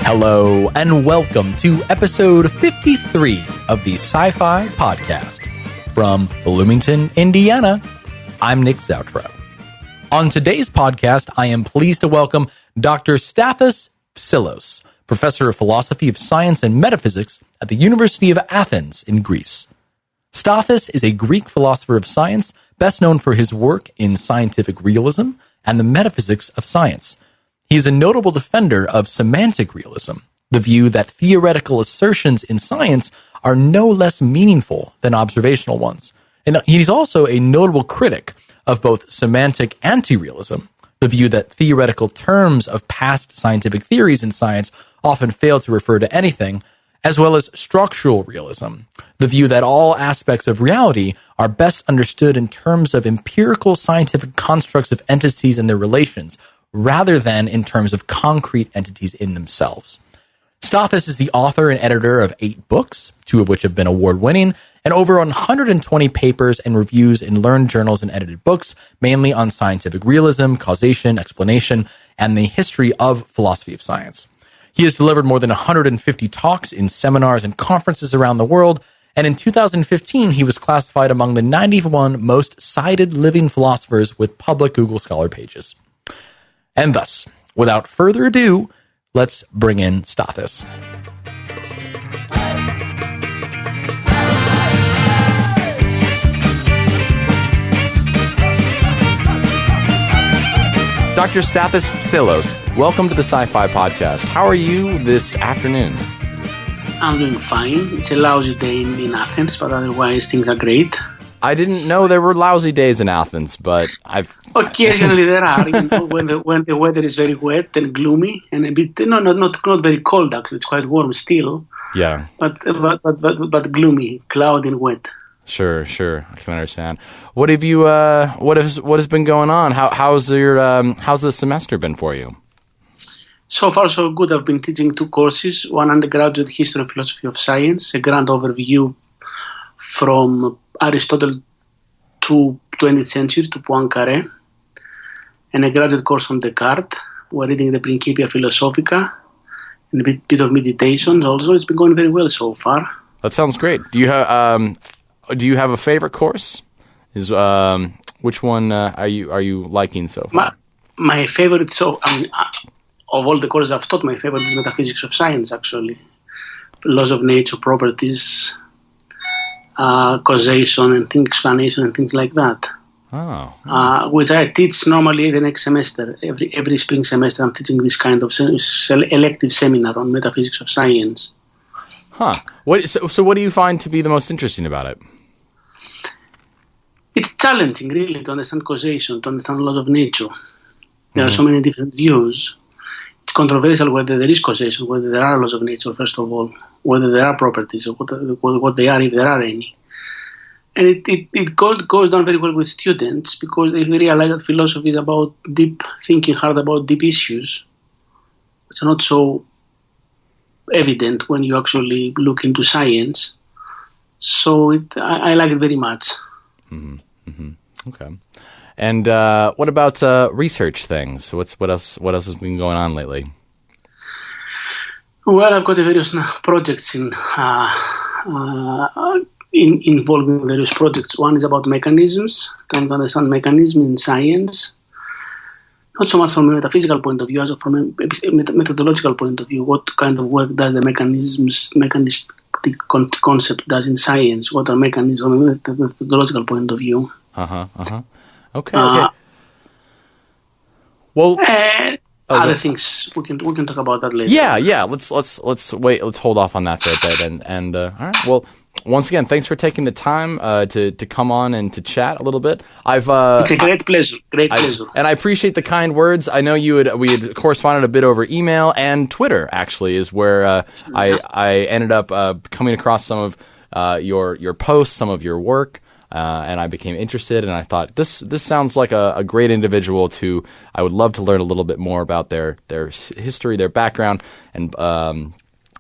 Hello, and welcome to episode 53 of the Sci-Fi Podcast. From Bloomington, Indiana, I'm Nick Zoutro. On today's podcast, I am pleased to welcome Dr. Stathis Psillos, Professor of Philosophy of Science and Metaphysics at the University of Athens in Greece. Stathis is a Greek philosopher of science, best known for his work in scientific realism and the metaphysics of science. He is a notable defender of semantic realism, the view that theoretical assertions in science are no less meaningful than observational ones. And he's also a notable critic of both semantic anti-realism, the view that theoretical terms of past scientific theories in science often fail to refer to anything, as well as structural realism, the view that all aspects of reality are best understood in terms of empirical scientific constructs of entities and their relations, rather than in terms of concrete entities in themselves. Stathis is the author and editor of 8 books, 2 of which have been award-winning, and over 120 papers and reviews in learned journals and edited books, mainly on scientific realism, causation, explanation, and the history of philosophy of science. He has delivered more than 150 talks in seminars and conferences around the world, and in 2015, he was classified among the 91 most cited living philosophers with public Google Scholar pages. And thus, without further ado, let's bring in Stathis. Dr. Stathis Psillos, welcome to the Sci-Fi Podcast. How are you this afternoon? I'm doing fine. It's a lousy day in Athens, but otherwise things are great. I didn't know there were lousy days in Athens, but Occasionally there are, when the weather is very wet and gloomy and a bit not very cold actually. It's quite warm still. Yeah. But gloomy, cloudy and wet. Sure. I can understand. What have you? What has been going on? How's the semester been for you? So far, so good. I've been teaching 2 courses: one undergraduate history and philosophy of science, a grand overview from Aristotle to 20th century to Poincaré, and a graduate course on Descartes. We're reading the Principia Philosophica and a bit of meditation. Also, it's been going very well so far. That sounds great. Do you have a favorite course? Which one are you liking so far? My favorite, of all the courses I've taught, my favorite is Metaphysics of Science. Actually, laws of nature, properties, causation and explanation and things like that. Which I teach normally the next semester. Every spring semester I'm teaching this kind of elective seminar on metaphysics of science. Huh. So what do you find to be the most interesting about it? It's challenging really to understand causation, to understand laws of nature. There are so many different views. It's controversial whether there is causation, whether there are laws of nature, first of all, whether there are properties, or what they are, if there are any. And it goes down very well with students because they realize that philosophy is about deep thinking hard about deep issues, which are not so evident when you actually look into science. So I like it very much. Okay. And what about research things? What else has been going on lately? Well, I've got various projects involving various projects. One is about mechanisms, trying to understand mechanism in science. Not so much from a metaphysical point of view, as from a methodological point of view. What kind of work does the mechanistic concept does in science? What are mechanisms from a methodological point of view? Okay. Well, other things we can talk about that later. Yeah. Let's wait. Let's hold off on that for a bit. And all right. Well, once again, thanks for taking the time to come on and to chat a little bit. It's a great pleasure. And I appreciate the kind words. I know we had corresponded a bit over email and Twitter. Actually, is where I ended up coming across some of your posts, some of your work. and I became interested, and I thought, this sounds like a great individual I would love to learn a little bit more about their history, their background, and a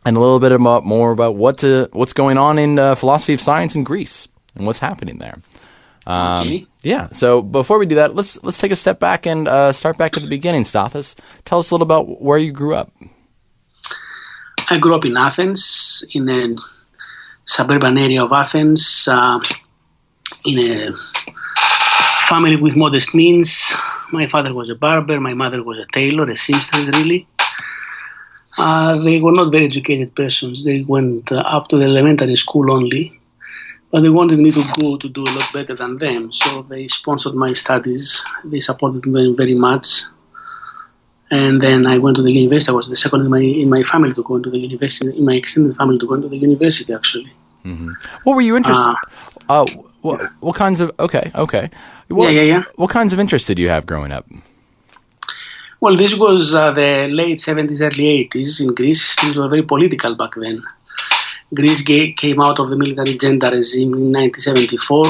little bit more about what's going on in philosophy of science in Greece and what's happening there. Okay. Yeah. So before we do that, let's take a step back and start back at the beginning. Stathis, tell us a little about where you grew up. I grew up in Athens, in a suburban area of Athens, in a family with modest means. My father was a barber, my mother was a tailor, a seamstress, really. They were not very educated persons. They went up to the elementary school only. But they wanted me to go to do a lot better than them, so they sponsored my studies. They supported me very much. And then I went to the university. I was the second in my family to go into the university, in my extended family to go into the university, actually. Mm-hmm. What were you interested what kinds of... Okay. What kinds of interests did you have growing up? Well, this was the late 70s, early 80s in Greece. Things were very political back then. Greece came out of the military junta regime in 1974.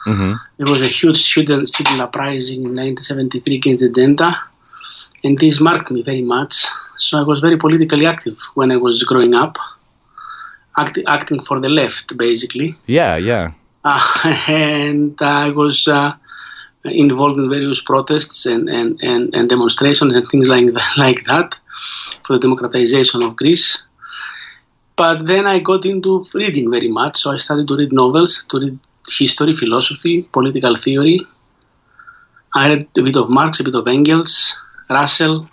Mm-hmm. There was a huge student uprising in 1973 against the junta, and this marked me very much. So I was very politically active when I was growing up, acting for the left, basically. Yeah. And I was involved in various protests and demonstrations and things like that for the democratization of Greece. But then I got into reading very much, so I started to read novels, to read history, philosophy, political theory. I read a bit of Marx, a bit of Engels, Russell,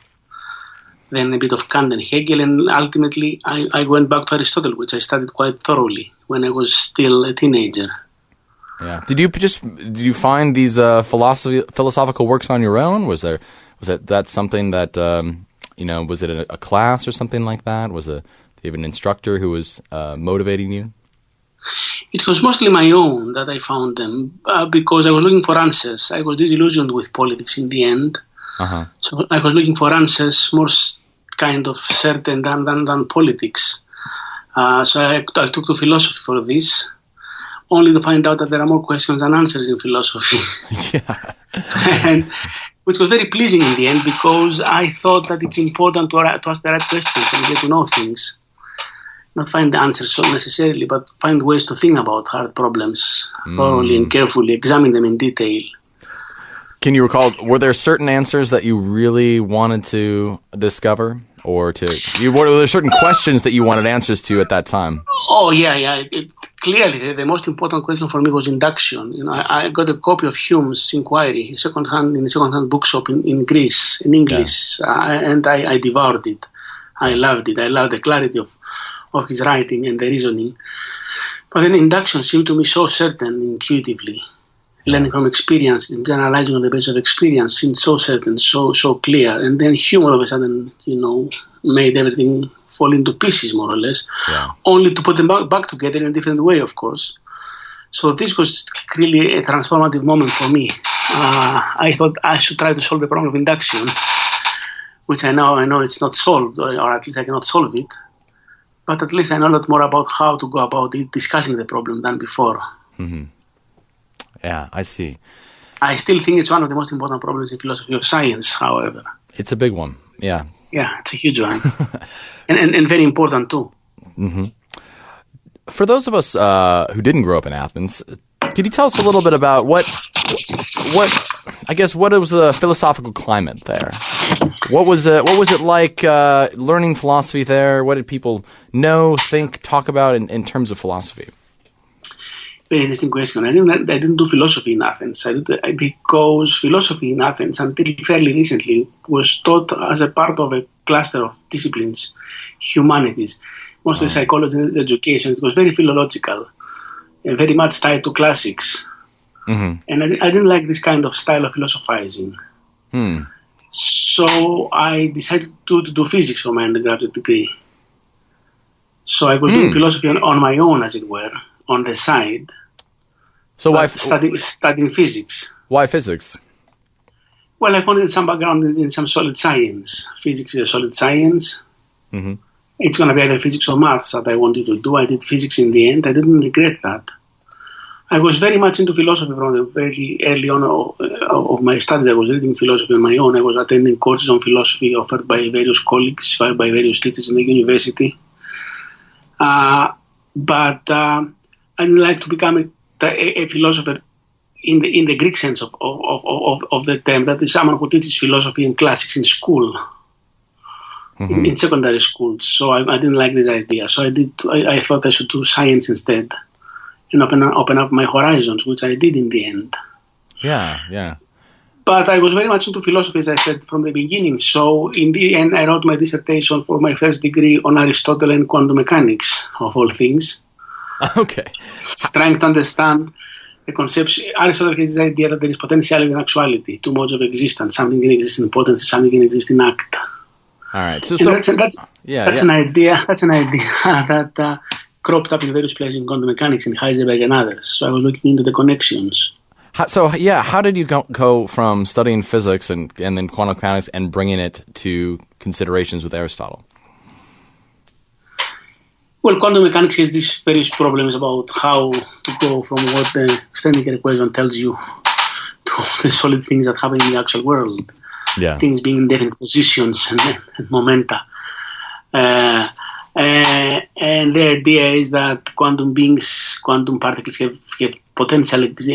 then a bit of Kant and Hegel, and ultimately I went back to Aristotle, which I studied quite thoroughly when I was still a teenager. Yeah. Did you find these philosophical works on your own? Was that something that was it a class or something like that? Was you have an instructor who was motivating you? It was mostly my own that I found them because I was looking for answers. I was disillusioned with politics in the end. Uh-huh. So I was looking for answers more kind of certain than politics. So I took to philosophy for this, only to find out that there are more questions than answers in philosophy. Yeah. And which was very pleasing in the end because I thought that it's important to ask the right questions and get to know things. Not find the answers so necessarily, but find ways to think about hard problems thoroughly and carefully, examine them in detail. Can you recall, were there certain answers that you really wanted to discover? Were there certain questions that you wanted answers to at that time? Oh, yeah. Clearly, the most important question for me was induction. I got a copy of Hume's Inquiry in a second-hand bookshop in Greece, in English, and I devoured it. I loved it. I loved the clarity of his writing and the reasoning. But then induction seemed to me so certain intuitively. Learning from experience and generalizing on the basis of experience seemed so certain, so clear. And then Hume all of a sudden, made everything fall into pieces, more or less, only to put them back together in a different way, of course. So this was really a transformative moment for me. I thought I should try to solve the problem of induction, which I know it's not solved, or at least I cannot solve it. But at least I know a lot more about how to go about it, discussing the problem than before. Mm-hmm. Yeah, I see. I still think it's one of the most important problems in philosophy of science, however. It's a big one, yeah. Yeah, it's a huge one. and very important, too. Mm-hmm. For those of us who didn't grow up in Athens, could you tell us a little bit about what was the philosophical climate there? What was it like learning philosophy there? What did people know, think, talk about in terms of philosophy? Very interesting question. I didn't do philosophy in Athens. Because philosophy in Athens, until fairly recently, was taught as a part of a cluster of disciplines, humanities, mostly psychology and education. It was very philological, and very much tied to classics. Mm-hmm. And I didn't like this kind of style of philosophizing. So I decided to do physics for my undergraduate degree. So I was doing philosophy on my own, as it were, on the side. So why studying physics? Why physics? Well, I wanted some background in some solid science. Physics is a solid science. Mm-hmm. It's going to be either physics or maths that I wanted to do. I did physics in the end. I didn't regret that. I was very much into philosophy from the very early on of my studies. I was reading philosophy on my own. I was attending courses on philosophy offered by various colleagues, by various teachers in the university. But I didn't like to become a philosopher in the Greek sense of the term. That is someone who teaches philosophy and classics in school, in secondary school. So I didn't like this idea. So I thought I should do science instead and open up my horizons, which I did in the end. Yeah. But I was very much into philosophy, as I said, from the beginning. So in the end, I wrote my dissertation for my first degree on Aristotle and quantum mechanics, of all things. Okay. Trying to understand the concepts. Aristotle has this idea that there is potentiality and actuality, two modes of existence. Something can exist in potency, something can exist in act. All right. So that's an idea. That's an idea that cropped up in various places in quantum mechanics, in Heisenberg and others. So I was looking into the connections. How did you go from studying physics and then quantum mechanics and bringing it to considerations with Aristotle? Well, quantum mechanics has these various problems about how to go from what the standard equation tells you to the solid things that happen in the actual world. Yeah. Things being in different positions and momenta. And the idea is that quantum particles have potentialities,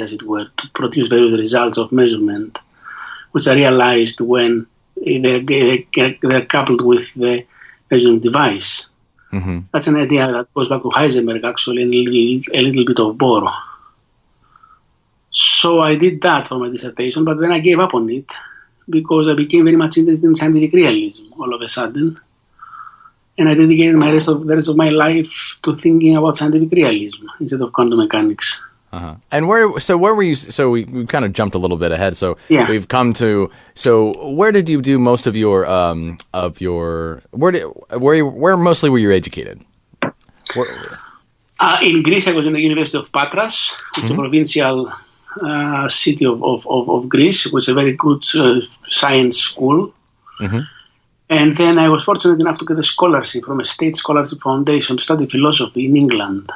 as it were, to produce various results of measurement, which are realized when they're coupled with the measuring device. Mm-hmm. That's an idea that goes back to Heisenberg, actually, and a little bit of Bohr. So I did that for my dissertation, but then I gave up on it because I became very much interested in scientific realism all of a sudden. And I dedicated the rest of my life to thinking about scientific realism instead of quantum mechanics. Uh-huh. And where were you? So we kind of jumped a little bit ahead. So we've come to. So where did you do most of your where mostly were you educated? In Greece, I was in the University of Patras, which is a provincial city of Greece, which is a very good science school. Mm-hmm. And then I was fortunate enough to get a scholarship from a state scholarship foundation to study philosophy in England.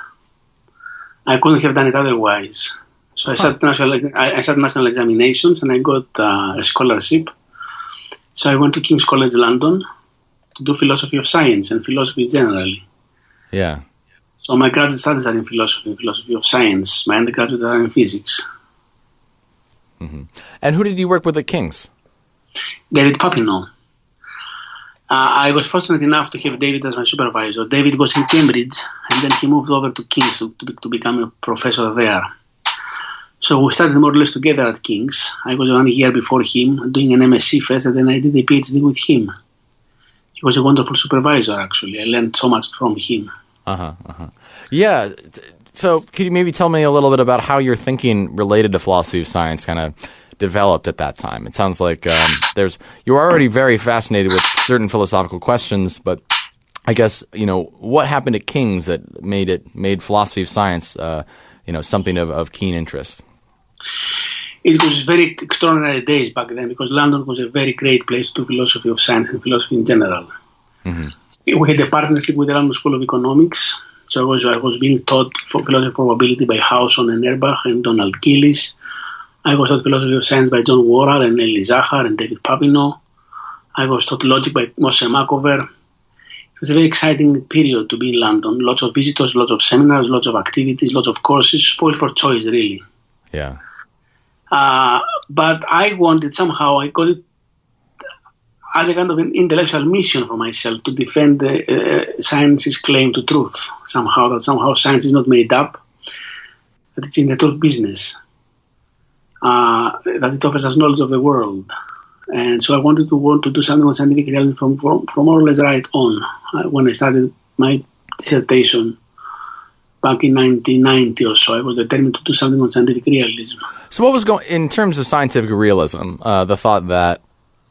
I couldn't have done it otherwise. So I sat national examinations and I got a scholarship. So I went to King's College London to do philosophy of science and philosophy generally. Yeah. So my graduate studies are in philosophy of science. My undergraduate are in physics. Mm-hmm. And who did you work with at King's? David Papineau. I was fortunate enough to have David as my supervisor. David was in Cambridge, and then he moved over to King's to become a professor there. So we started more or less together at King's. I was 1 year before him, doing an MSc first, and then I did a PhD with him. He was a wonderful supervisor, actually. I learned so much from him. Yeah. So could you maybe tell me a little bit about how your thinking related to philosophy of science kind of developed at that time? It sounds like you're already very fascinated with certain philosophical questions, but I guess, what happened at King's that made philosophy of science, something of keen interest? It was very extraordinary days back then because London was a very great place to do philosophy of science and philosophy in general. Mm-hmm. We had a partnership with the London School of Economics, so I was being taught for philosophy of probability by Howson and Erbach and Donald Gillis. I was taught philosophy of science by John Worrall and Elie Zahar and David Papineau. I was taught logic by Moshe Makover. It was a very exciting period to be in London. Lots of visitors, lots of seminars, lots of activities, lots of courses, spoiled for choice, really. Yeah. But I got it as a kind of an intellectual mission for myself to defend science's claim to truth. Somehow science is not made up, that it's in the truth business. That it offers us knowledge of the world. And so I wanted to do something on scientific realism from more or less right on when I started my dissertation back in 1990 or so. I was determined to do something on scientific realism. So what was going in terms of scientific realism, the thought that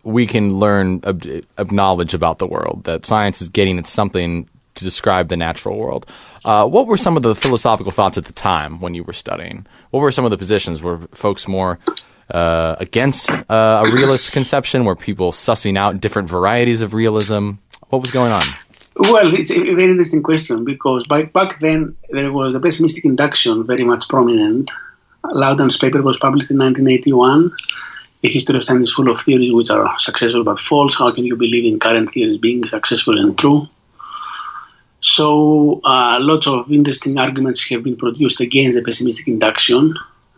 we can learn of knowledge about the world, that science is getting at something to describe the natural world. What were some of the philosophical thoughts at the time when you were studying? What were some of the positions? Were folks more against a realist conception? Were people sussing out different varieties of realism? What was going on? Well, it's a very interesting question because back then there was the pessimistic induction very much prominent. Loudon's paper was published in 1981. The history of science is full of theories which are successful but false. How can you believe in current theories being successful and true? So lots of interesting arguments have been produced against the pessimistic induction,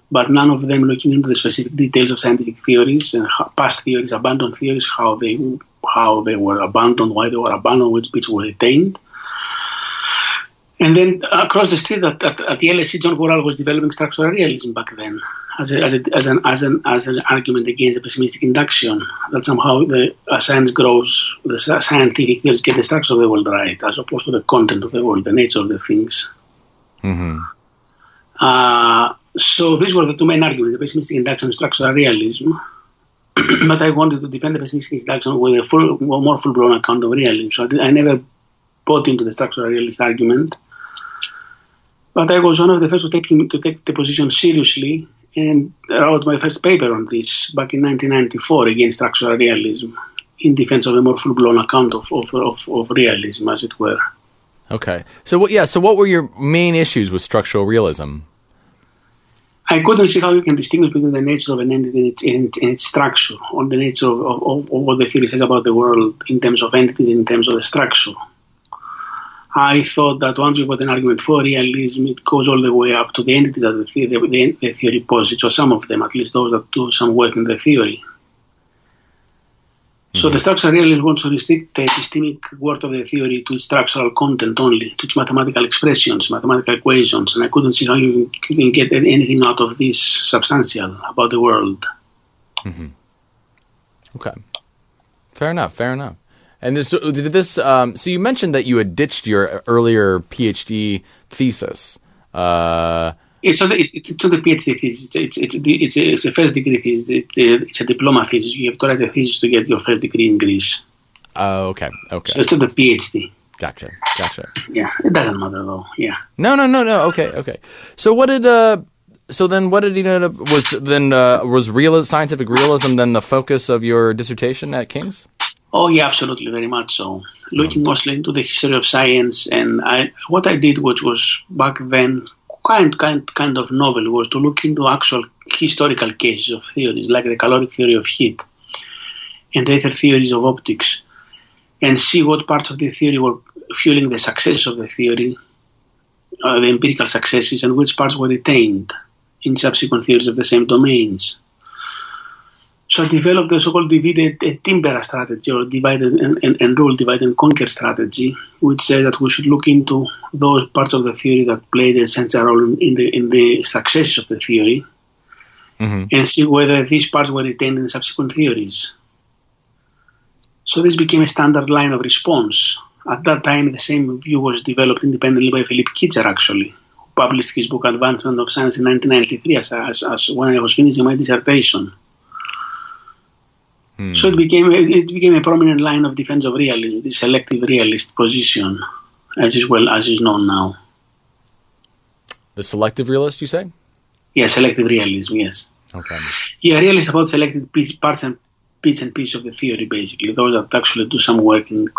but none of them looking into the specific details of scientific theories and past theories, abandoned theories, how they were abandoned, why they were abandoned, which bits were retained. And then across the street at the LSE, John Corral was developing structural realism back then as an argument against the pessimistic induction, that somehow as science grows, the scientific theories get the structure of the world right, as opposed to the content of the world, the nature of the things. Mm-hmm. So these were the two main arguments, the pessimistic induction and structural realism. But I wanted to defend the pessimistic induction with a more full-blown account of realism. So I never bought into the structural realist argument. But I was one of the first to take the position seriously and wrote my first paper on this back in 1994 against structural realism in defense of a more full-blown account of realism, as it were. Okay. So what were your main issues with structural realism? I couldn't see how you can distinguish between the nature of an entity and its structure, or the nature of what the theory says about the world in terms of entities and in terms of the structure. I thought that once you put an argument for realism, it goes all the way up to the entities that the theory posits, or some of them, at least those that do some work in the theory. Mm-hmm. So the structural realism wants to restrict the epistemic worth of the theory to its structural content only, to its mathematical expressions, mathematical equations, and I couldn't see how you can get anything out of this substantial about the world. Mm-hmm. Okay. Fair enough. And so you mentioned that you had ditched your earlier PhD thesis. It's not a PhD thesis. It's a first degree thesis. It's a diploma thesis. You have to write a thesis to get your first degree in Greece. Oh, okay. So it's not a PhD. Gotcha. Yeah, it doesn't matter though. Yeah. No. Okay. So what did was scientific realism then the focus of your dissertation at King's? Oh yeah, absolutely, very much so. Looking mostly into the history of science, and what I did, which was back then kind of novel, was to look into actual historical cases of theories, like the caloric theory of heat and other theories of optics, and see what parts of the theory were fueling the success of the theory, the empirical successes, and which parts were retained in subsequent theories of the same domains. So I developed the so-called divided timber strategy, or divide and rule, divide and conquer strategy, which says that we should look into those parts of the theory that played an essential role in the success of the theory, mm-hmm. and see whether these parts were retained in subsequent theories. So this became a standard line of response. At that time, the same view was developed independently by Philip Kitcher, actually, who published his book Advancement of Science in 1993 as when I was finishing my dissertation. So it became a prominent line of defense of realism, the selective realist position, as is known now. The selective realist, you say? Yeah, selective realism, yes. Okay. Yeah, realist about selected parts and bits and pieces of the theory, basically, those that actually do some work in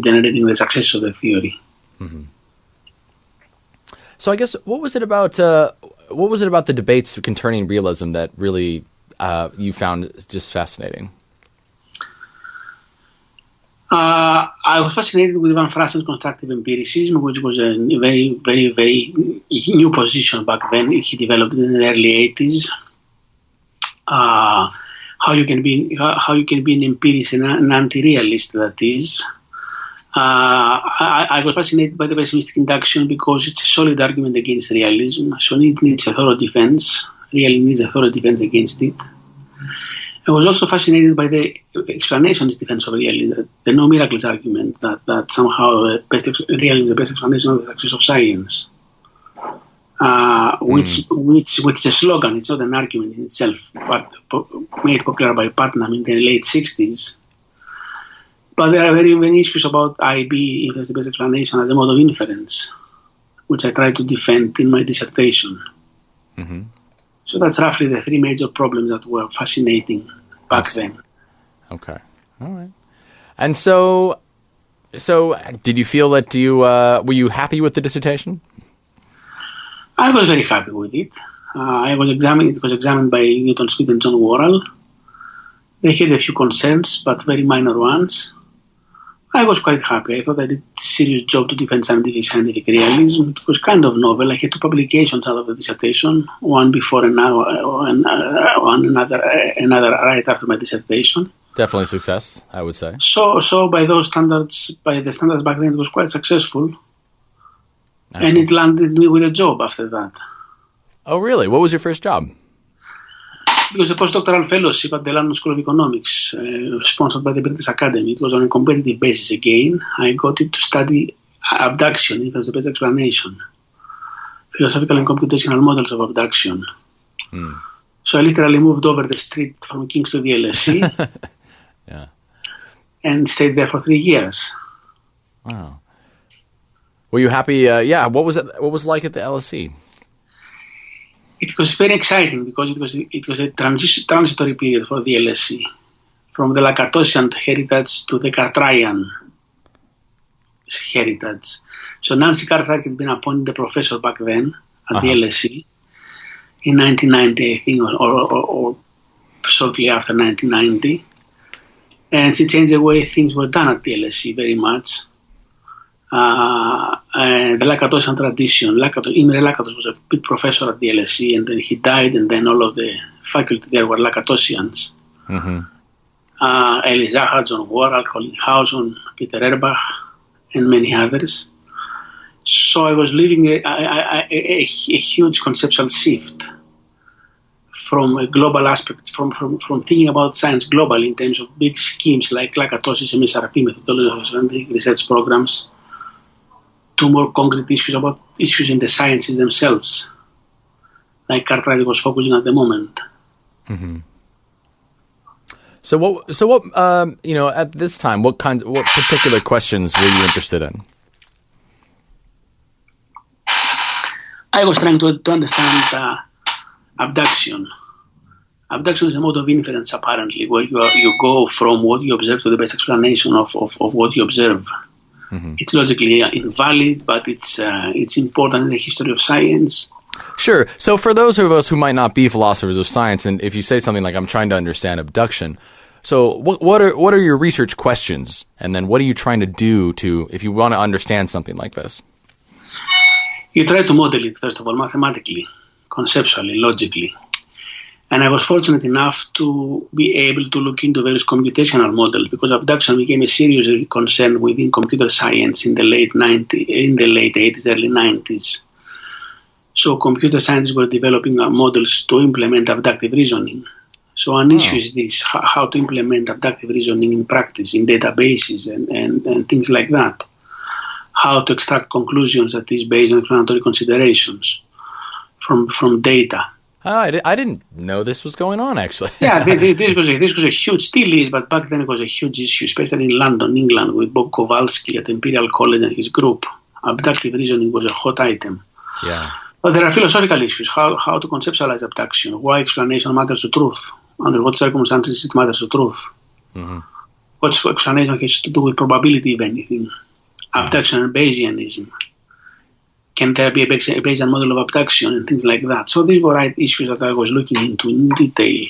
generating the success of the theory. Mm-hmm. So I guess what was it about the debates concerning realism that really you found just fascinating? I was fascinated with Van Frassen's constructive empiricism, which was a very, very, very new position back then. He developed it in the early 80s. How you can be an empiricist and an anti-realist, that is. I was fascinated by the pessimistic induction because it's a solid argument against realism, so it needs a thorough defense. Really needs a thorough defense against it. I was also fascinated by the explanation in defense of realism, the no miracles argument, that somehow realism is the best explanation of the success of science, which is a slogan. It's not an argument in itself, but made popular by Putnam in the late 60s. But there are very many issues about IB, if it's the best explanation, as a mode of inference, which I try to defend in my dissertation. Mm-hmm. So that's roughly the three major problems that were fascinating back then. Okay. All right. And so So did you feel that were you happy with the dissertation? I was very happy with it. It was examined by Newton Smith and John Worrall. They had a few concerns, but very minor ones. I was quite happy. I thought I did a serious job to defend scientific realism. It was kind of novel. I had 2 publications out of the dissertation, one before and another right after my dissertation. Definitely success, I would say. So by the standards back then, it was quite successful. Excellent. And it landed me with a job after that. Oh, really? What was your first job? It was a postdoctoral fellowship at the London School of Economics, sponsored by the British Academy. It was on a competitive basis again. I got it to study abduction, if there's the best explanation. Philosophical and computational models of abduction. So I literally moved over the street from King's to the LSE. Yeah. And stayed there for 3 years. Wow. Were you happy? What was it? What was it like at the LSE? It was very exciting because it was a transitory period for the LSE, from the Lakatosian heritage to the Cartwrightian heritage. So Nancy Cartwright had been appointed a professor back then at the LSE in 1990, I think, or shortly after 1990, and she changed the way things were done at the LSE very much. The Lakatosian tradition. Imre Lakatos was a big professor at the LSE, and then he died, and then all of the faculty there were Lakatosians. Eli Zahar, John Worrall, Colin Howson, Peter Erbach, and many others. So I was living a huge conceptual shift from a global aspect, from thinking about science globally in terms of big schemes like Lakatos's MSRP methodology of scientific research programs, to more concrete issues about issues in the sciences themselves, like Cartwright was focusing at the moment. So what at this time, what particular questions were you interested in? I was trying to understand abduction. Abduction is a mode of inference, apparently, where you go from what you observe to the best explanation of what you observe. It's logically invalid, but it's important in the history of science. Sure. So for those of us who might not be philosophers of science, and if you say something like, I'm trying to understand abduction, so what are your research questions? And then what are you trying to do if you want to understand something like this? You try to model it, first of all, mathematically, conceptually, logically. And I was fortunate enough to be able to look into various computational models, because abduction became a serious concern within computer science in the late 80s, early 90s. So computer scientists were developing models to implement abductive reasoning. So an issue is this, how to implement abductive reasoning in practice, in databases and things like that. How to extract conclusions that is based on explanatory considerations from data. I didn't know this was going on, actually. Yeah, this was a huge, still is, but back then it was a huge issue, especially in London, England, with Bob Kowalski at Imperial College and his group. Abductive reasoning was a hot item. Yeah. But there are philosophical issues, how to conceptualize abduction, why explanation matters to truth, under what circumstances it matters to truth. What explanation has to do with probability, if anything, abduction and Bayesianism. Can there be a Bayesian model of abduction and things like that? So these were issues that I was looking into in detail.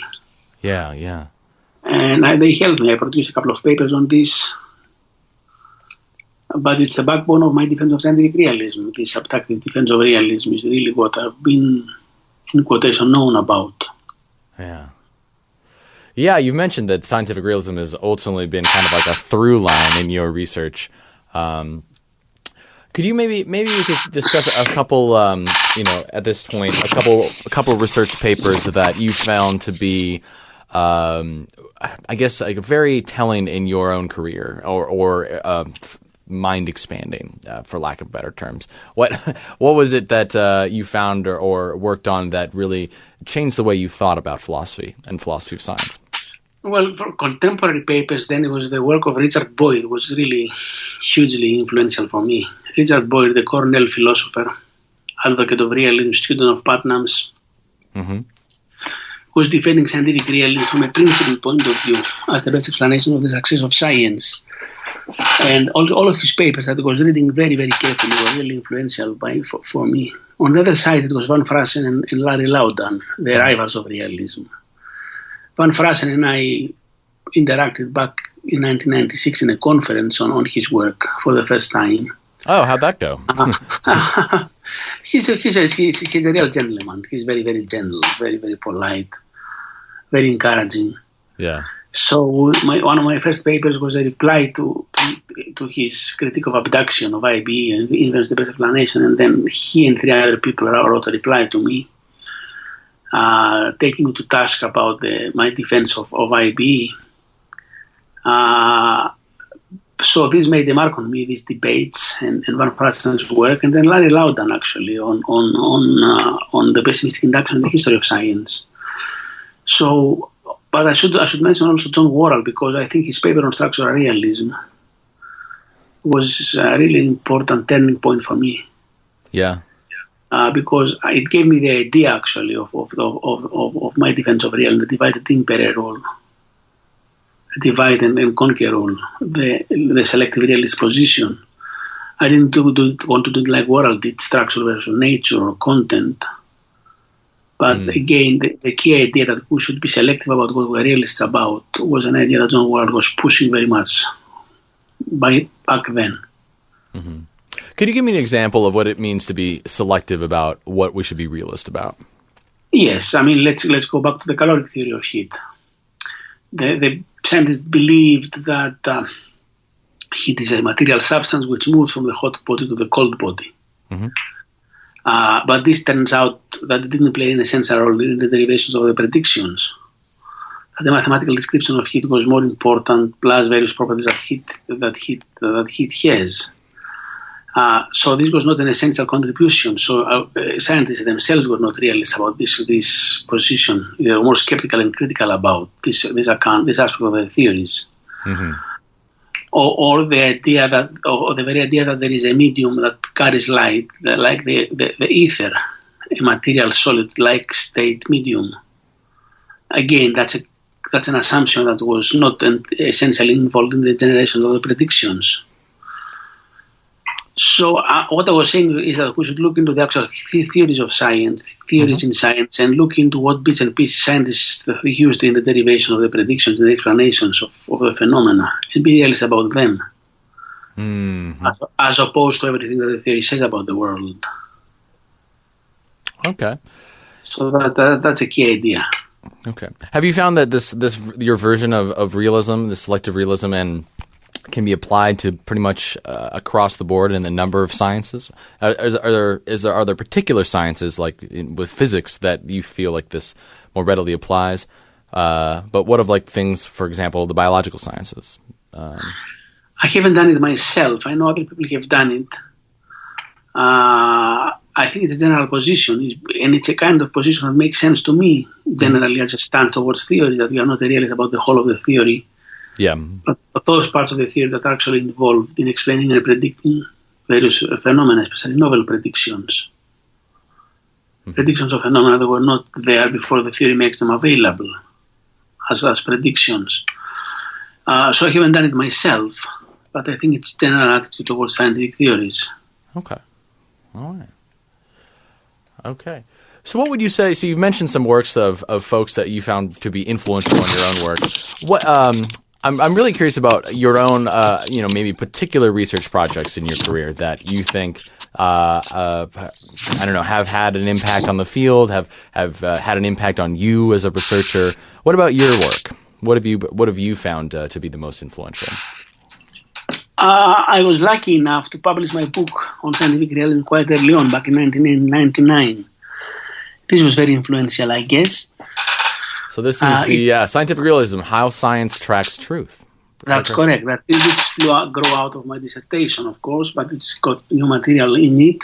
Yeah. And they helped me. I produced a couple of papers on this. But it's the backbone of my defense of scientific realism. This abductive defense of realism is really what I've been, in quotation, known about. Yeah, you've mentioned that scientific realism has ultimately been kind of like a through line in your research. Could you maybe we could discuss a couple, at this point, a couple research papers that you found to be, I guess, like very telling in your own career, or mind expanding, for lack of better terms. What was it that you found or worked on that really changed the way you thought about philosophy and philosophy of science? Well, for contemporary papers, then it was the work of Richard Boyd, was really hugely influential for me. Richard Boyd, the Cornell philosopher, advocate of realism, student of Putnam's, was defending scientific realism from a principled point of view as the best explanation of the success of science. And all of his papers that I was reading very, very carefully were really influential for me. On the other side, it was Van Frassen and Larry Laudan, the rivals of realism. Van Frassen and I interacted back in 1996 in a conference on his work for the first time. Oh, how'd that go? He's a real gentleman. He's very, very gentle, very, very polite, very encouraging. Yeah. So one of my first papers was a reply to his critique of abduction of IB and influence the best explanation, and then he and 3 other people wrote a reply to me, taking me to task about my defense of IB. So this made a mark on me, these debates and Van Frassen's work, and then Larry Laudan actually on the pessimistic induction in the history of science. So, but I should mention also John Worrall, because I think his paper on structural realism was a really important turning point for me. Yeah. Because it gave me the idea actually of my defense of realism, the divided impere role. Divide and conquer role, the selective realist position. I didn't want to do it like Worrall did, structure versus nature or content. But again, the key idea that we should be selective about what we're realists about was an idea that John Worrall was pushing very much back then. Mm-hmm. Could you give me an example of what it means to be selective about what we should be realist about? Yes, I mean, let's go back to the caloric theory of heat. The scientists believed that heat is a material substance which moves from the hot body to the cold body. Mm-hmm. But this turns out that it didn't play an essential role in the derivations of the predictions. The mathematical description of heat was more important, plus various properties that heat has. So this was not an essential contribution. So scientists themselves were not realists about this position. They were more skeptical and critical about this aspect of the theories. Mm-hmm. Or the idea or the very idea that there is a medium that carries light, like the ether, a material solid-like state medium. Again, that's an assumption that was not essentially involved in the generation of the predictions. So what I was saying is that we should look into the actual theories of science, theories in science, and look into what bits and pieces scientists used in the derivation of the predictions and the explanations of the phenomena, and be realists about them, as opposed to everything that the theory says about the world. Okay. So that's a key idea. Okay. Have you found that this your version of realism, the selective realism, and can be applied to pretty much across the board in a number of sciences? Are there particular sciences, like with physics, that you feel like this more readily applies? But what of like things, for example, the biological sciences? I haven't done it myself. I know other people have done it. I think it's a general position, and it's a kind of position that makes sense to me, generally, as a stand towards theory, that we are not a realist about the whole of the theory. Yeah. But those parts of the theory that are actually involved in explaining and predicting various phenomena, especially novel predictions. Mm-hmm. Predictions of phenomena that were not there before the theory makes them available as predictions. So I haven't done it myself, but I think it's general attitude towards scientific theories. Okay. All right. Okay. So what would you say? So you've mentioned some works of folks that you found to be influential in your own work. What I'm really curious about your own, maybe particular research projects in your career that you think, have had an impact on the field, have had an impact on you as a researcher. What about your work? What have you found to be the most influential? I was lucky enough to publish my book on scientific realism quite early on, back in 1999. This was very influential, I guess. So this is the scientific realism, how science tracks truth. That's correct. This grew out of my dissertation, of course, but it's got new material in it.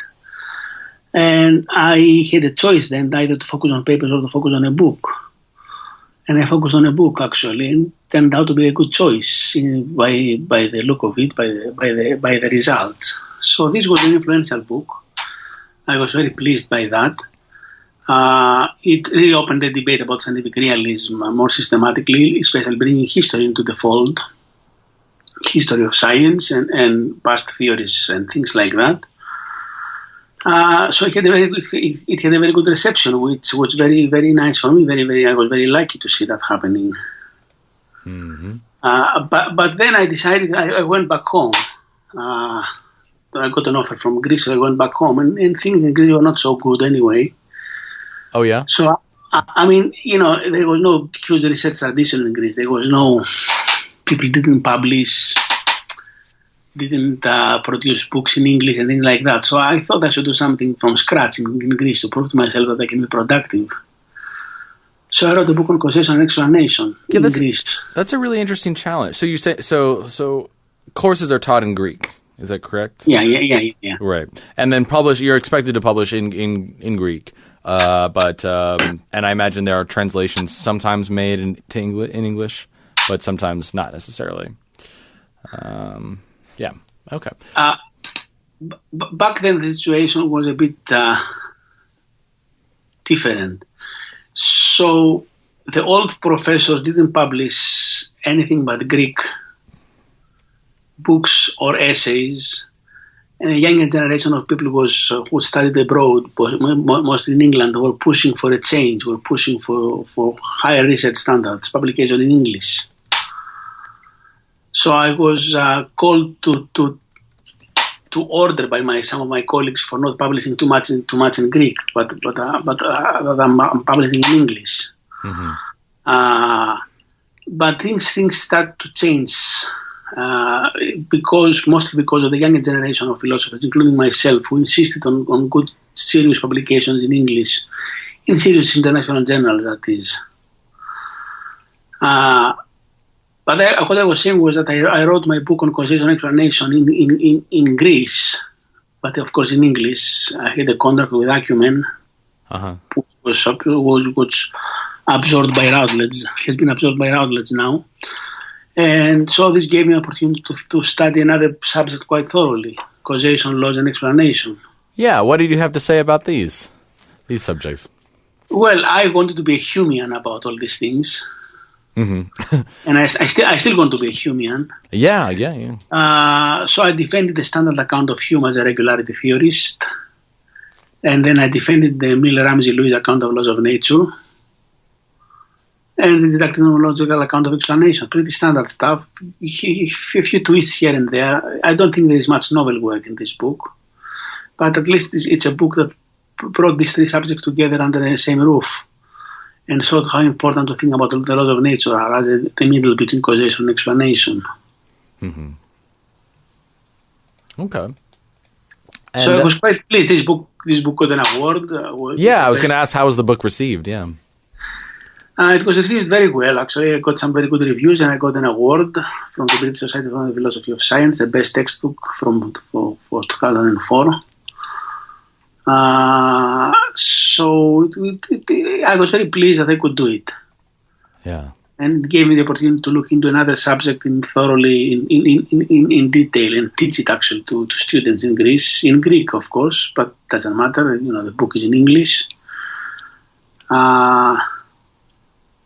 And I had a choice then either to focus on papers or to focus on a book. And I focused on a book, actually, and it turned out to be a good choice by the look of it, by the results. So this was an influential book. I was very pleased by that. It really opened the debate about scientific realism more systematically, especially bringing history into the fold. history of science and past theories and things like that. So it had a very good reception, which was very, very nice for me. I was very lucky to see that happening. Mm-hmm. But then I decided I went back home. I got an offer from Greece, so I went back home, and things in Greece were not so good anyway. Oh, yeah? So, I mean, there was no huge research tradition in Greece. There was no, people didn't publish, didn't produce books in English and things like that. So I thought I should do something from scratch in Greece to prove to myself that I can be productive. So I wrote a book on causation and explanation in Greece. That's a really interesting challenge. So you say so courses are taught in Greek. Is that correct? Yeah. Right, and then you're expected to publish in Greek, but and I imagine there are translations sometimes made in English, but sometimes not necessarily. Yeah. Okay. Back then, the situation was a bit different. So the old professors didn't publish anything but Greek books or essays, and a younger generation of people who studied abroad, mostly in England, were pushing for a change, were pushing for higher research standards, publication in English. So I was called to order by some of my colleagues for not publishing too much in Greek, but I'm publishing in English. Mm-hmm. But things start to change mostly because of the younger generation of philosophers, including myself, who insisted on good, serious publications in English, in serious international journals, that is. But what I was saying was that I wrote my book on causation and explanation in Greece, but of course in English. I had a contract with Acumen, which was absorbed by Routledge, has been absorbed by Routledge now. And so this gave me an opportunity to study another subject quite thoroughly, causation, laws, and explanation. Yeah, what did you have to say about these subjects? Well, I wanted to be a Humean about all these things. Mm-hmm. And I still want to be a Humean. Yeah. So I defended the standard account of Hume as a regularity theorist. And then I defended the Miller-Ramsey-Lewis account of laws of nature. And the deductive logical account of explanation. Pretty standard stuff. A few twists here and there. I don't think there is much novel work in this book. But at least it's a book that brought these three subjects together under the same roof, and showed how important to think about the laws of nature are as the middle between causation and explanation. Mm-hmm. Okay. So I was quite pleased. This book got an award. I was going to ask, how was the book received? Yeah. It was received very well, actually. I got some very good reviews, and I got an award from the British Society for the Philosophy of Science, the best textbook for 2004. So I was very pleased that I could do it. Yeah. And it gave me the opportunity to look into another subject thoroughly in detail and teach it actually to students in Greece, in Greek, of course, but doesn't matter. The book is in English.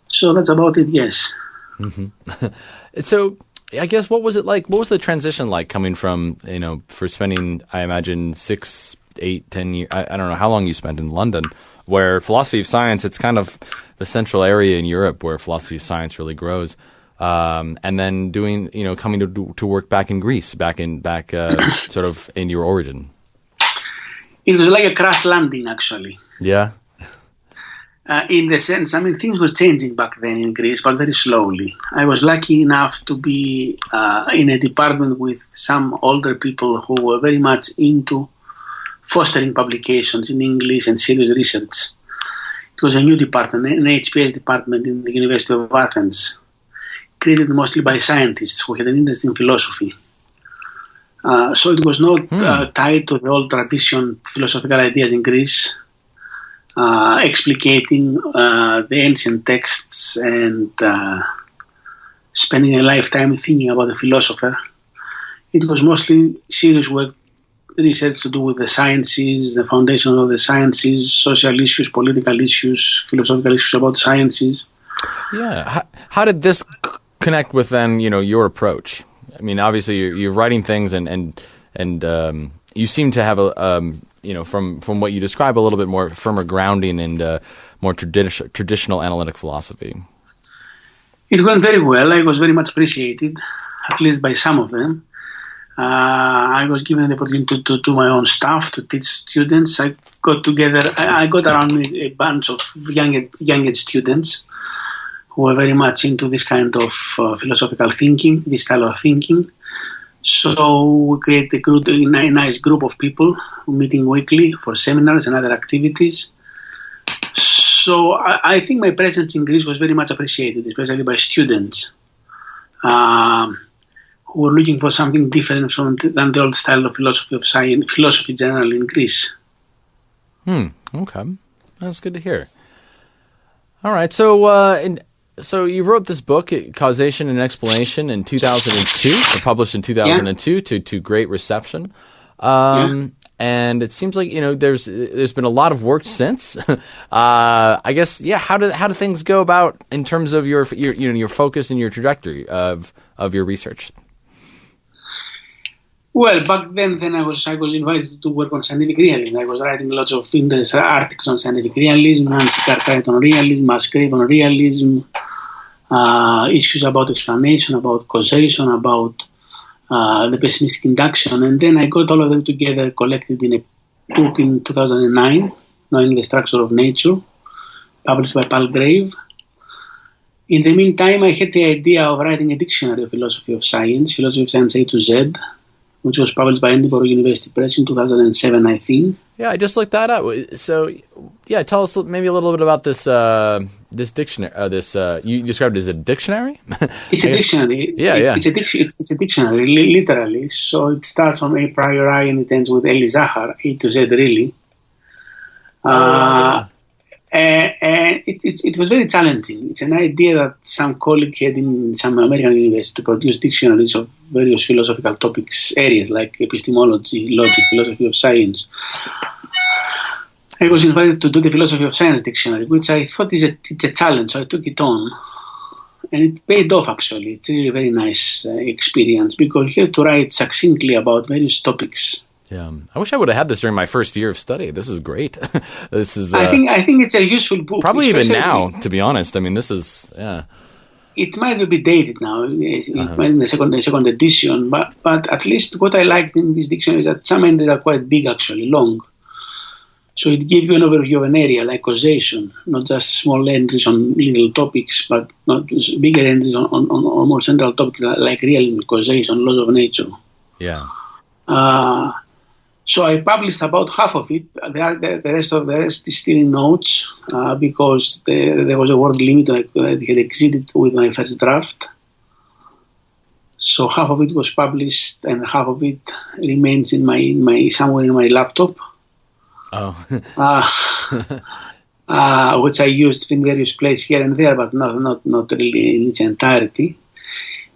So that's about it, yes. Mm-hmm. So I guess, what was it like? What was the transition like coming from, for spending, I imagine, 6, 8, 10 years, I don't know how long you spent in London, where philosophy of science, it's kind of the central area in Europe where philosophy of science really grows. And then coming to work back in Greece, back sort of in your origin. It was like a crash landing, actually. Yeah. In the sense, things were changing back then in Greece, but very slowly. I was lucky enough to be in a department with some older people who were very much into fostering publications in English and serious research. It was a new department, an HPS department in the University of Athens, created mostly by scientists who had an interest in philosophy. So it was not tied to the old tradition philosophical ideas in Greece, explicating the ancient texts and spending a lifetime thinking about a philosopher. It was mostly serious work, research to do with the sciences, the foundation of the sciences, social issues, political issues, philosophical issues about sciences. Yeah. How did this connect with then, your approach? I mean, obviously you're writing things and you seem to have from what you describe, a little bit more firmer grounding and more traditional analytic philosophy. It went very well. I was very much appreciated, at least by some of them. I was given the opportunity to do my own stuff, to teach students. I got around me a bunch of young students who were very much into this kind of philosophical thinking, this style of thinking. So we created a nice group of people meeting weekly for seminars and other activities. So I think my presence in Greece was very much appreciated, especially by students who were looking for something different than the old style of philosophy of science, philosophy generally in Greece. Okay, that's good to hear. All right, so you wrote this book, Causation and Explanation, in 2002, published in 2002 to great reception. And it seems like there's been a lot of work since. I guess How do things go about in terms of your focus and your trajectory of your research? Well, back then I was invited to work on scientific realism. I was writing lots of interesting articles on scientific realism, Nancy Cartwright on realism, Musgrave on realism, issues about explanation, about causation, about the pessimistic induction, and then I got all of them together, collected in a book in 2009, Knowing the Structure of Nature, published by Palgrave. In the meantime, I had the idea of writing a dictionary of philosophy of science A to Z, which was published by Edinburgh University Press in 2007, I think. Yeah, I just looked that up. So, tell us maybe a little bit about this this dictionary. You described it as a dictionary? It's a dictionary. It's a dictionary, literally. So it starts from a priori and it ends with Eli Zahar, A to Z, really. And it was very challenging. It's an idea that some colleague had in some American university to produce dictionaries of various philosophical topics, areas like epistemology, logic, philosophy of science. I was invited to do the philosophy of science dictionary, which I thought it's a challenge, so I took it on. And it paid off, actually. It's really a very nice experience because you have to write succinctly about various topics. Yeah, I wish I would have had this during my first year of study. This is great. This is. I think it's a useful book. Probably even now, to be honest. I mean, this is. It might be dated now. It might be the second edition, but at least what I liked in this dictionary is that some entries are quite big, actually, long. So it gives you an overview of an area like causation, not just small entries on little topics, but not bigger entries on more central topics like realism, causation, laws of nature. Yeah. So I published about half of it. The rest is still in notes because there was a word limit that had exceeded with my first draft. So half of it was published and half of it remains in my somewhere in my laptop. Oh. Which I used in various places here and there, but not really in its entirety.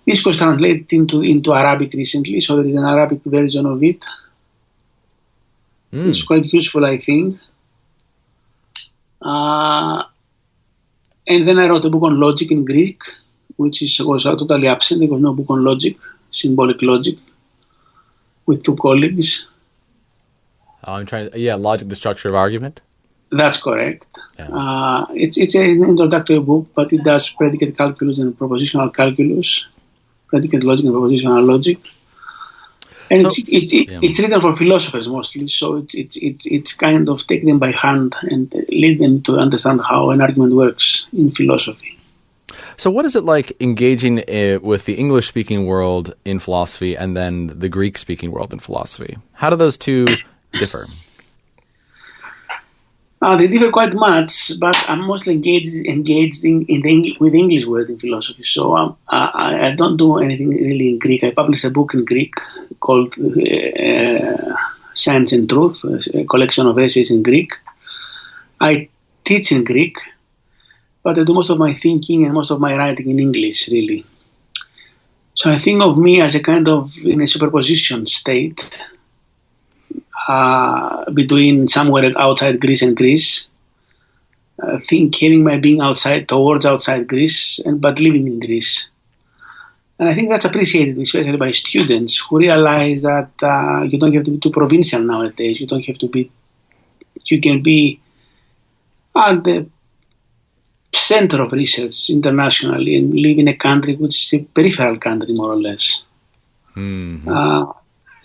This was translated into Arabic recently, so there is an Arabic version of it. It's quite useful, I think. And then I wrote a book on logic in Greek, which was totally absent. There was no book on logic, symbolic logic, with two colleagues. Logic, the structure of argument? That's correct. Yeah. It's an introductory book, but it does predicate calculus and propositional calculus, predicate logic and propositional logic. And it's written for philosophers mostly, so it's kind of take them by hand and lead them to understand how an argument works in philosophy. So what is it like engaging with the English-speaking world in philosophy and then the Greek-speaking world in philosophy? How do those two differ? They differ quite much, but I'm mostly engaged with the English world in philosophy. So I don't do anything really in Greek. I published a book in Greek called Science and Truth, a collection of essays in Greek. I teach in Greek, but I do most of my thinking and most of my writing in English, really. So I think of me as a kind of in a superposition state between somewhere outside Greece and Greece. Having my being towards outside Greece, but living in Greece. And I think that's appreciated, especially by students who realize that you don't have to be too provincial nowadays. You don't have to be. You can be at the center of research internationally and live in a country which is a peripheral country, more or less. Mm-hmm.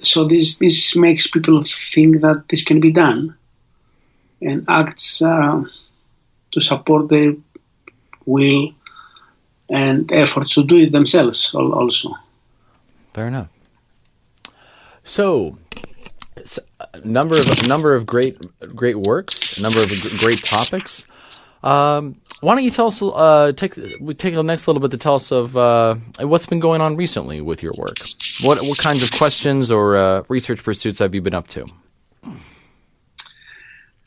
So this makes people think that this can be done, and acts to support their will and effort to do it themselves also. Fair enough. So a number of great works, a number of great topics. Why don't you tell us? Take the next little bit to tell us of what's been going on recently with your work. What kinds of questions or research pursuits have you been up to?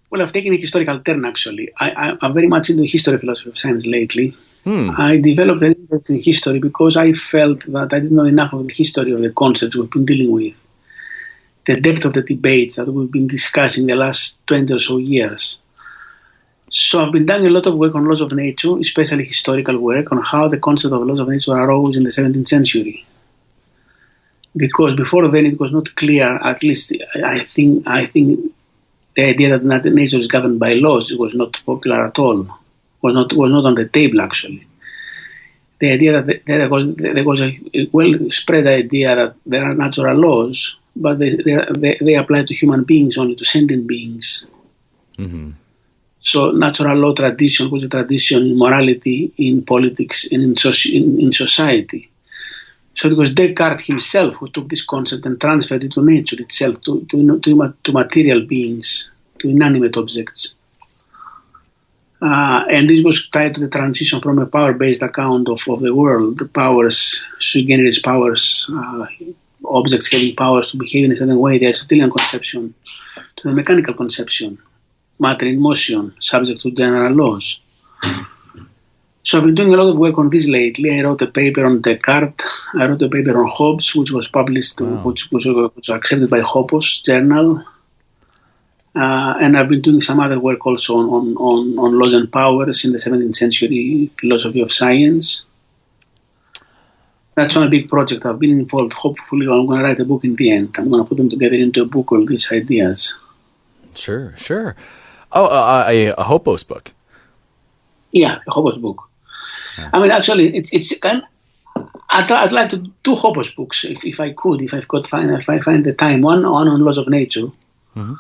Well, I've taken a historical turn, actually. I'm very much into history, philosophy of science lately. I developed an interest in history because I felt that I didn't know enough of the history of the concepts we've been dealing with, the depth of the debates that we've been discussing the last 20 or so years. So I've been doing a lot of work on laws of nature, especially historical work, on how the concept of laws of nature arose in the 17th century. Because before then it was not clear, at least I think the idea that nature is governed by laws was not popular at all, was not on the table, actually. The idea that there was a well-spread idea that there are natural laws, but they apply to human beings only, to sentient beings. Mm-hmm. So natural law tradition was a tradition in morality, in politics, and in society. So it was Descartes himself who took this concept and transferred it to nature itself, to material beings, to inanimate objects. And this was tied to the transition from a power-based account of the world, the powers, sui generis powers, objects having powers to behave in a certain way, the Aristotelian conception, to the mechanical conception, matter in motion, subject to general laws. So I've been doing a lot of work on this lately. I wrote a paper on Descartes. I wrote a paper on Hobbes, which was published, which was accepted by Hobbes Journal. And I've been doing some other work also on laws and powers in the 17th century philosophy of science. That's one a big project I've been involved. Hopefully I'm going to write a book in the end. I'm going to put them together into a book, all these ideas. Sure. Oh, a Hobbes book. Yeah, a Hobbes book. Yeah. I mean, actually, it's kind. I'd like to do Hobbes books if I could, if I find the time. One on laws of nature, mm-hmm.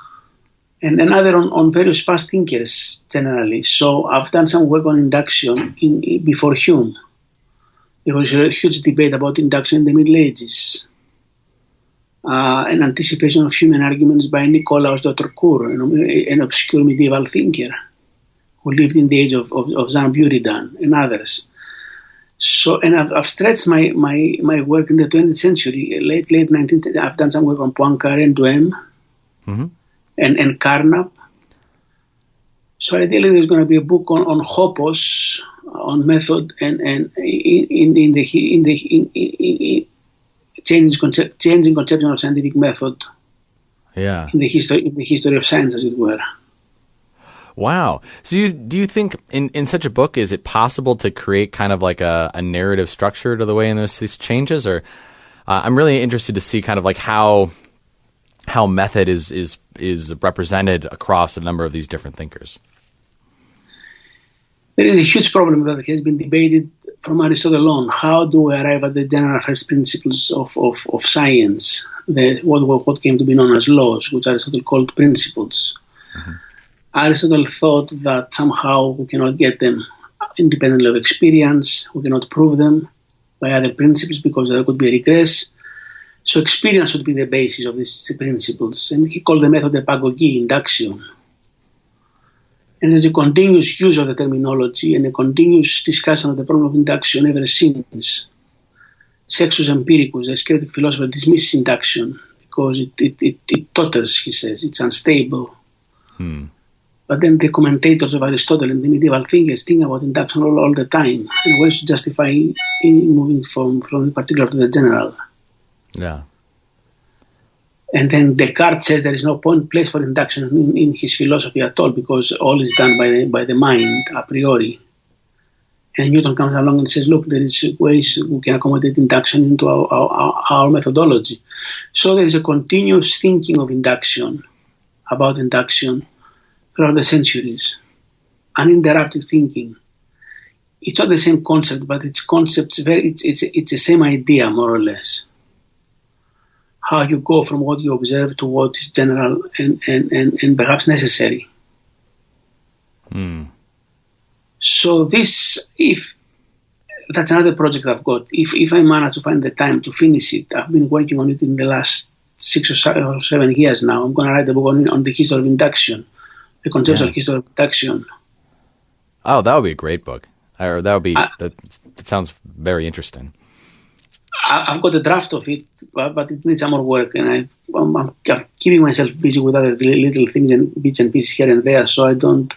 and another on various past thinkers generally. So I've done some work on induction before Hume. There was a huge debate about induction in the Middle Ages. An anticipation of human arguments by Nicolaus Dr. Kur, an obscure medieval thinker who lived in the age of Jean Buridan and others. So, and I've stretched my work in the 20th century, late 19th. I've done some work on Poincaré and Duhem, mm-hmm. and Carnap. So ideally, there's going to be a book on Hobbes, on method, and in the changing conception of scientific method. Yeah. In the history of science, as it were. Wow. So do you think in such a book, is it possible to create kind of like a narrative structure to the way in these changes? Or I'm really interested to see kind of like how method is represented across a number of these different thinkers. There is a huge problem that has been debated from Aristotle on. How do we arrive at the general first principles of science, what came to be known as laws, which Aristotle called principles? Mm-hmm. Aristotle thought that somehow we cannot get them independently of experience, we cannot prove them by other principles because there could be a regress. So experience should be the basis of these principles. And he called the method epagogy, induction. And there's a continuous use of the terminology and a continuous discussion of the problem of induction ever since. Sextus Empiricus, the skeptic philosopher, dismisses induction because it totters, he says, it's unstable. But then the commentators of Aristotle and the medieval thinkers think about induction all the time, and ways to justify moving from the particular to the general. Yeah. And then Descartes says there is no place for induction in his philosophy at all, because all is done by the mind a priori. And Newton comes along and says, look, there is ways we can accommodate induction into our methodology. So there is a continuous thinking of induction, about induction, throughout the centuries. Uninterrupted thinking. It's not the same concept, but it's the same idea, more or less. How you go from what you observe to what is general and perhaps necessary. So if that's another project I've got. If I manage to find the time to finish it, I've been working on it in the last 6 or 7 years now. I'm going to write a book on the history of induction, the conceptual history of induction. Oh, that would be a great book. Or that sounds very interesting. I've got a draft of it, but it needs some more work, and I'm keeping myself busy with other little things and bits and pieces here and there, so I don't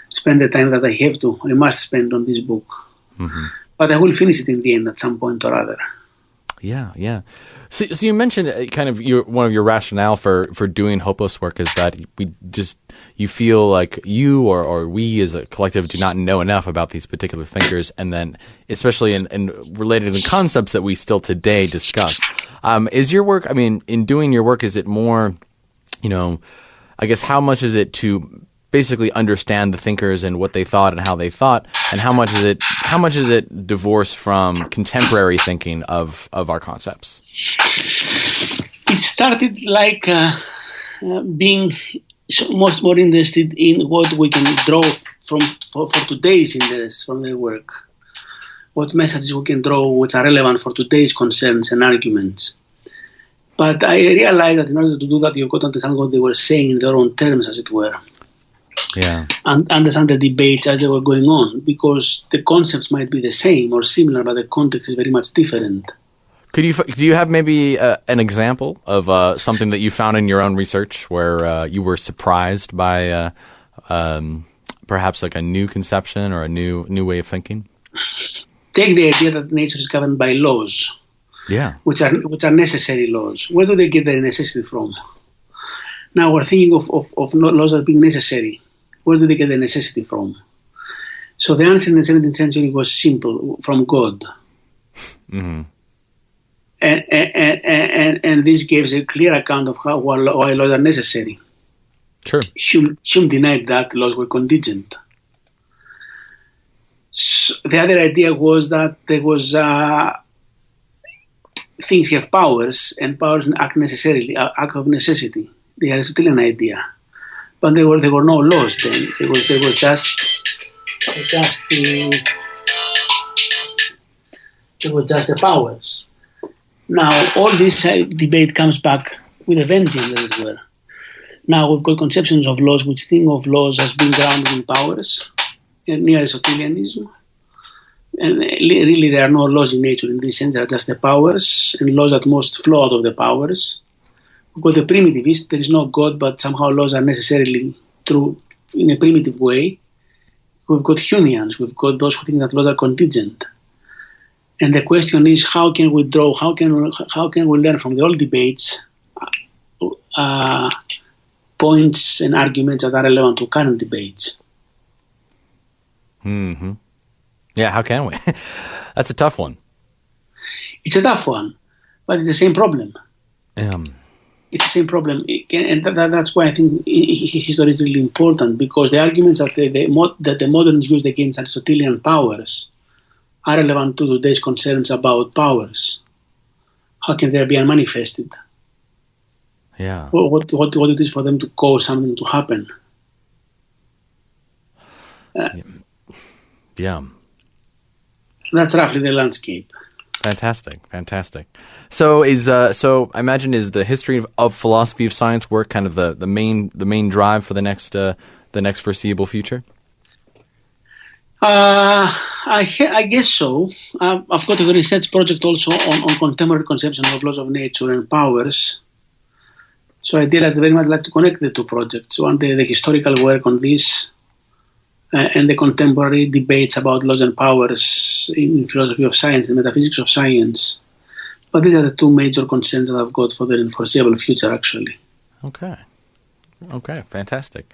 spend the time that I must spend on this book. But I will finish it in the end at some point or other. Yeah. So you mentioned kind of one of your rationale for doing hopeless work is that you feel like you or we as a collective do not know enough about these particular thinkers, and then especially in related to the concepts that we still today discuss. Is your work, in doing your work, is it more, I guess, how much is it to basically understand the thinkers and what they thought and how they thought, and how much is it divorced from contemporary thinking of our concepts? It started like being much more interested in what we can draw for today's interest from their work, what messages we can draw which are relevant for today's concerns and arguments. But I realized that in order to do that, you've got to understand what they were saying in their own terms, as it were. Yeah. And understand the debates as they were going on, because the concepts might be the same or similar, but the context is very much different. Do you have maybe an example of something that you found in your own research where you were surprised by perhaps like a new conception or a new way of thinking? Take the idea that nature is governed by laws, which are necessary laws. Where do they get their necessity from? Now we're thinking of laws as being necessary. Where do they get the necessity from? So the answer in the 17th century was simple: from God. Mm-hmm. And this gives a clear account of why laws are necessary. Sure. Hume denied that laws were contingent. So the other idea was that there was things have powers, and powers act of necessity. The Aristotelian idea. But there were no laws then. There was just the powers. Now all this debate comes back with a vengeance, as it were. Now we've got conceptions of laws which think of laws as being grounded in powers, near Aristotelianism. And really there are no laws in nature in this sense, there are just the powers, and laws at most flow out of the powers. We've got the primitivist, there is no God, but somehow laws are necessarily true in a primitive way. We've got Humeans, we've got those who think that laws are contingent. And the question is, how can we learn from the old debates points and arguments that are relevant to current debates? Mm-hmm. Yeah, how can we? That's a tough one. It's a tough one, but it's the same problem. It's the same problem, and that's why I think history is really important, because the arguments that the moderns used against Aristotelian powers are relevant to today's concerns about powers. How can they be unmanifested? Yeah. What it is for them to cause something to happen? Yeah. That's roughly the landscape. Fantastic. So I imagine is the history of philosophy of science work kind of the main drive for the next foreseeable future? I guess so. I've got a research project also on contemporary conceptions of laws of nature and powers. So I'd very much like to connect the two projects. One, the historical work on this, and the contemporary debates about laws and powers in philosophy of science and metaphysics of science. But these are the two major concerns that I've got for the foreseeable future, actually. Okay, fantastic.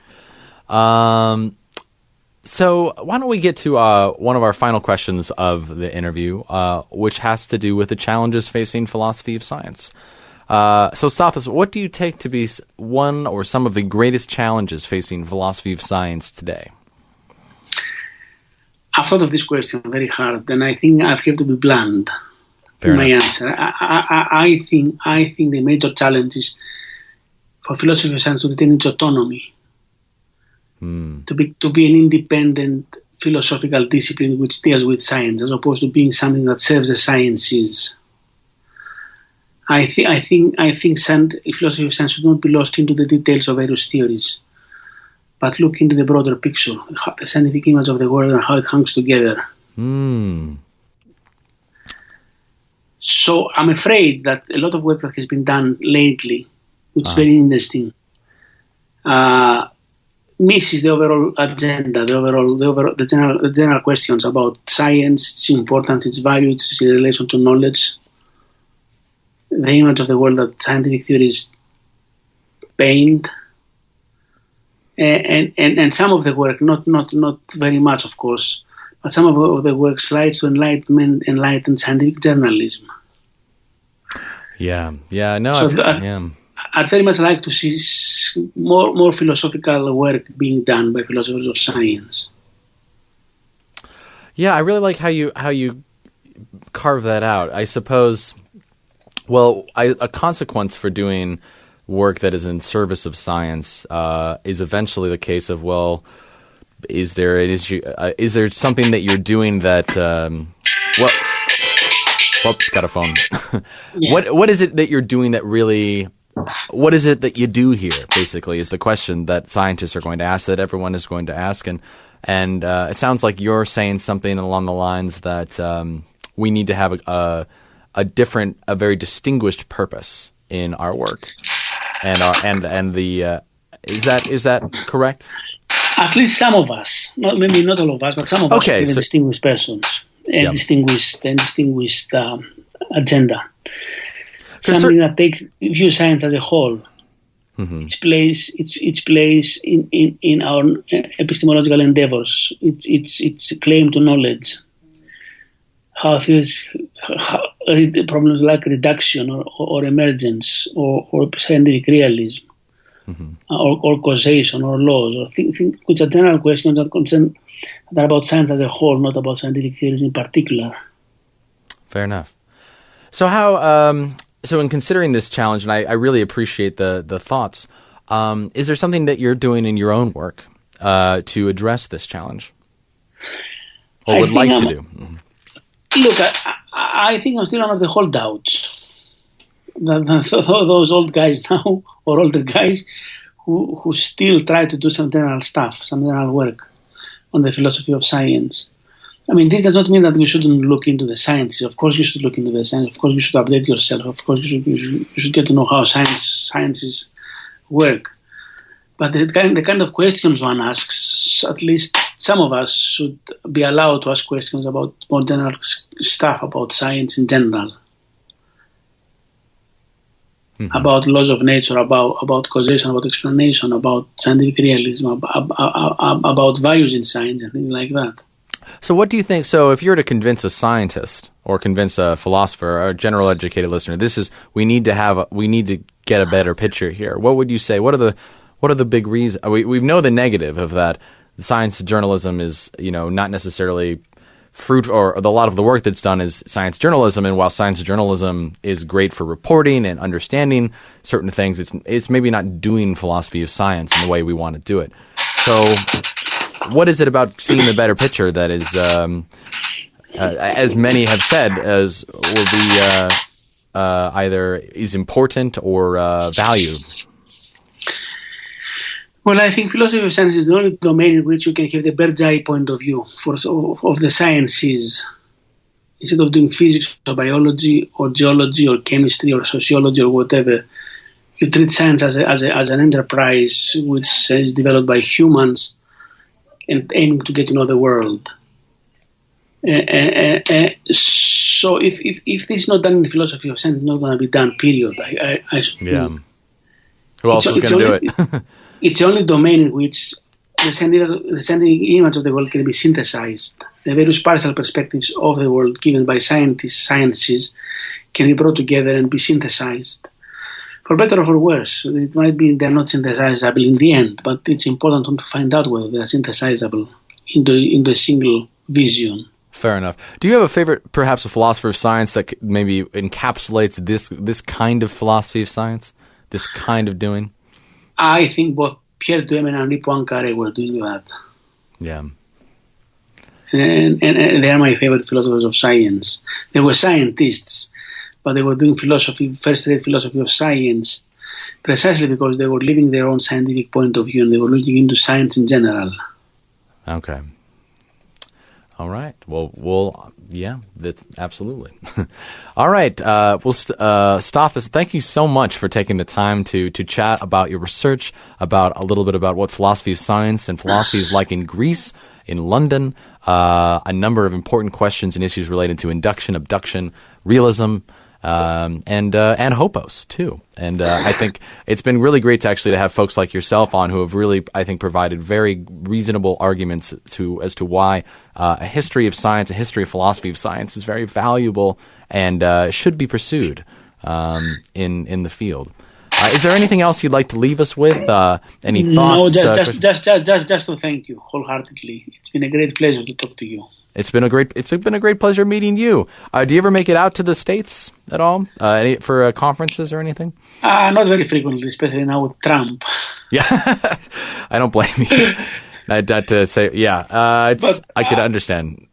So why don't we get to one of our final questions of the interview, which has to do with the challenges facing philosophy of science. So Stathis, what do you take to be one or some of the greatest challenges facing philosophy of science today? I've thought of this question very hard, and I think I have to be blunt in my answer. I think the major challenge is for philosophy of science to retain its autonomy. To be an independent philosophical discipline which deals with science, as opposed to being something that serves the sciences. I think philosophy of science should not be lost into the details of various theories, but look into the broader picture, the scientific image of the world and how it hangs together. So I'm afraid that a lot of work that has been done lately, which is very interesting, misses the overall agenda, the general questions about science, its importance, its value, its relation to knowledge, the image of the world that scientific theories paint, and some of the work, not very much, of course, but some of the work slides to enlightened scientific journalism. I'd very much like to see more philosophical work being done by philosophers of science. Yeah, I really like how you carve that out. I suppose, well, a consequence for doing work that is in service of science is eventually the case of, well, is there an issue? Is there something that you're doing that? Got a phone. Yeah. What is it that you're doing that really? What is it that you do here? Basically, is the question that scientists are going to ask, that everyone is going to ask, and it sounds like you're saying something along the lines that we need to have a very distinguished purpose in our work, is that correct? At least some of us, maybe not all of us, but some of us are distinguished persons and distinguished agenda. Something that views science as a whole. Its place in our epistemological endeavors, its claim to knowledge, how problems like reduction or emergence or scientific realism, or causation or laws, or which are general questions that concern that are about science as a whole, not about scientific theories in particular. Fair enough. So how? So in considering this challenge, and I really appreciate the thoughts, is there something that you're doing in your own work to address this challenge, or would like to do? Look, I think I'm still under the holdouts. Those old guys now, or older guys, who still try to do some general stuff, some general work on the philosophy of science. I mean, this does not mean that you shouldn't look into the sciences. Of course, you should look into the science. Of course, you should update yourself. Of course, you should get to know how sciences work. But the kind of questions one asks, at least some of us should be allowed to ask questions about more general stuff about science in general, about laws of nature, about causation, about explanation, about scientific realism, about values in science and things like that. So what do you think? So if you're to convince a scientist or convince a philosopher or a general educated listener, we need to get a better picture here. What would you say? What are the big reasons? We know the negative of that. Science journalism is, not necessarily fruit, or a lot of the work that's done is science journalism. And while science journalism is great for reporting and understanding certain things, it's maybe not doing philosophy of science in the way we want to do it. So what is it about seeing the better picture that is, as many have said, will be either is important or valued? Well, I think philosophy of science is the only domain in which you can have the bird's eye point of view of the sciences. Instead of doing physics or biology or geology or chemistry or sociology or whatever, you treat science as an enterprise which is developed by humans and aiming to get to know the world. So if this is not done in philosophy of science, it's not going to be done, period. I yeah. Who else is going to do it? It's the only domain in which the scientific image of the world can be synthesized. The various partial perspectives of the world given by sciences can be brought together and be synthesized. For better or for worse, it might be they're not synthesizable in the end, but it's important to find out whether they're synthesizable into a single vision. Fair enough. Do you have a favorite, perhaps a philosopher of science that maybe encapsulates this kind of philosophy of science, this kind of doing? I think both Pierre Duhem and Henri Poincaré were doing that. Yeah. And they are my favorite philosophers of science. They were scientists, but they were doing philosophy, first-rate philosophy of science, precisely because they were living their own scientific point of view and they were looking into science in general. Okay. All right. Well, yeah, absolutely. All right. Stathis, thank you so much for taking the time to chat about your research, about a little bit about what philosophy of science and philosophy is like in Greece, in London, a number of important questions and issues related to induction, abduction, realism, and Hopos too. And I think it's been really great to have folks like yourself on who have really, I think, provided very reasonable arguments as to why a history of science, a history of philosophy of science is very valuable and should be pursued in the field. Is there anything else you'd like to leave us with? Any thoughts? No, just to thank you wholeheartedly. It's been a great pleasure to talk to you. It's been a great pleasure meeting you. Do you ever make it out to the States at all for conferences or anything? Not very frequently, especially now with Trump. Yeah, I don't blame you. I could understand.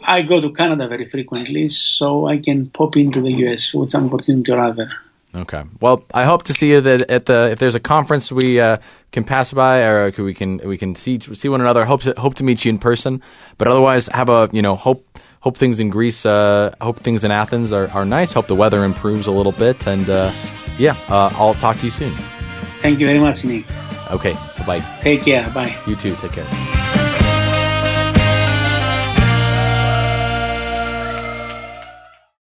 I go to Canada very frequently, so I can pop into the US with some opportunity or other. Okay. Well, I hope to see you if there's a conference we can pass by, or we can see one another. Hope to meet you in person. But otherwise, have hope things in Greece, hope things in Athens are nice. Hope the weather improves a little bit, and I'll talk to you soon. Thank you very much, Nick. Okay. Bye. Take care. Bye. You too. Take care.